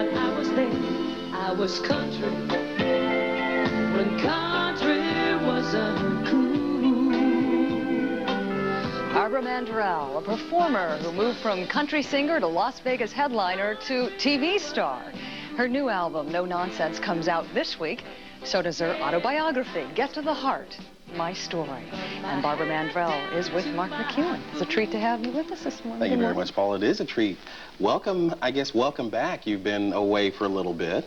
thought I was there. I was country when country was cool. Barbara Mandrell, a performer who moved from country singer to Las Vegas headliner to TV star. Her new album, No Nonsense, comes out this week. So does her autobiography, Get to the Heart, My Story. And Barbara Mandrell is with Mark McEwen. It's a treat to have you with us this morning. Thank you very much, Paul. It is a treat. Welcome, I guess, welcome back. You've been away for a little bit.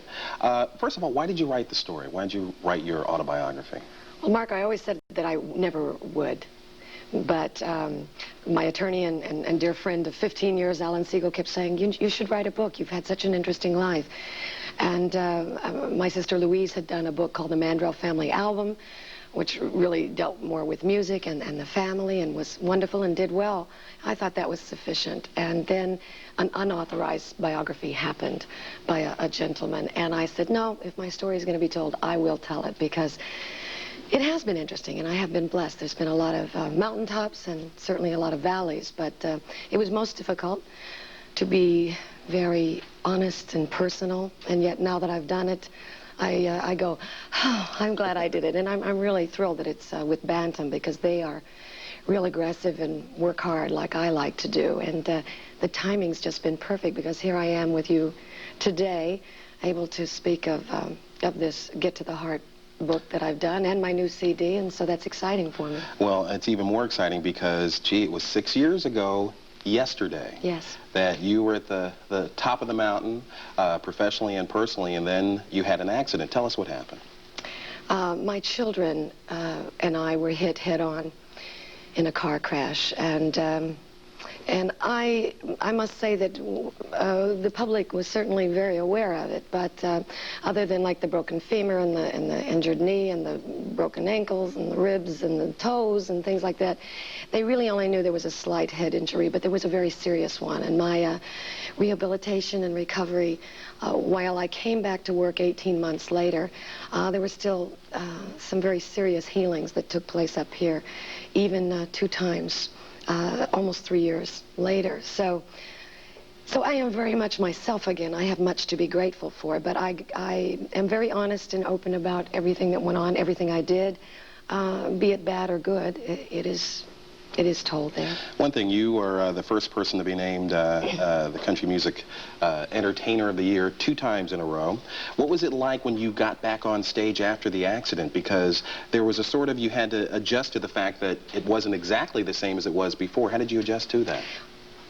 First of all, why did you write the story? Why did you write your autobiography? Well, Mark, I always said that I never would. But my attorney and dear friend of 15 years, Alan Siegel, kept saying, you should write a book. You've had such an interesting life. And my sister Louise had done a book called The Mandrell Family Album, which really dealt more with music and the family and was wonderful and did well. I thought that was sufficient. And then an unauthorized biography happened by a gentleman. And I said, no, if my story is going to be told, I will tell it, because it has been interesting, and I have been blessed. There's been a lot of mountaintops and certainly a lot of valleys, but it was most difficult to be very honest and personal, and yet now that I've done it, I go, oh, I'm glad I did it, and I'm really thrilled that it's with Bantam, because they are real aggressive and work hard like I like to do, and the timing's just been perfect, because here I am with you today, able to speak of this Get to the Heart book that I've done and my new CD, and so that's exciting for me. Well, it's even more exciting because, gee, it was 6 years ago yesterday. Yes. That you were at the top of the mountain, professionally and personally, and then you had an accident. Tell us what happened. My children and I were hit head-on in a car crash, and I must say that the public was certainly very aware of it, but other than like the broken femur and the injured knee and the broken ankles and the ribs and the toes and things like that, they really only knew there was a slight head injury, but there was a very serious one. And my rehabilitation and recovery, while I came back to work 18 months later, there were still some very serious healings that took place up here, even 2 times. Almost 3 years later. So I am very much myself again. I have much to be grateful for, but I am very honest and open about everything that went on, everything I did, be it bad or good. It is told there. One thing, you were the first person to be named the Country Music Entertainer of the Year 2 times in a row. What was it like when you got back on stage after the accident? Because there was a sort of, you had to adjust to the fact that it wasn't exactly the same as it was before. How did you adjust to that?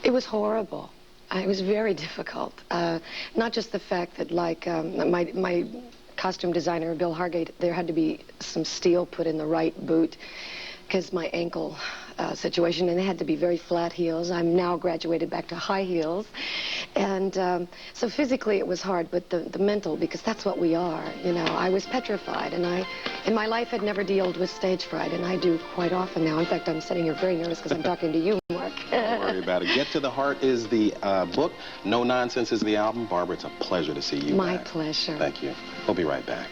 It was horrible. It was very difficult. Not just the fact that, like, my costume designer, Bill Hargate, there had to be some steel put in the right boot because my ankle situation, and they had to be very flat heels. I'm now graduated back to high heels, and so physically it was hard, but the mental, because that's what we are, you know. I was petrified, and my life had never dealt with stage fright, and I do quite often now. In fact, I'm sitting here very nervous because I'm talking to you, Mark. Don't worry about it. Get to the Heart is the book. No Nonsense is the album. Barbara, it's a pleasure to see you My back. pleasure. Thank you. We'll be right back.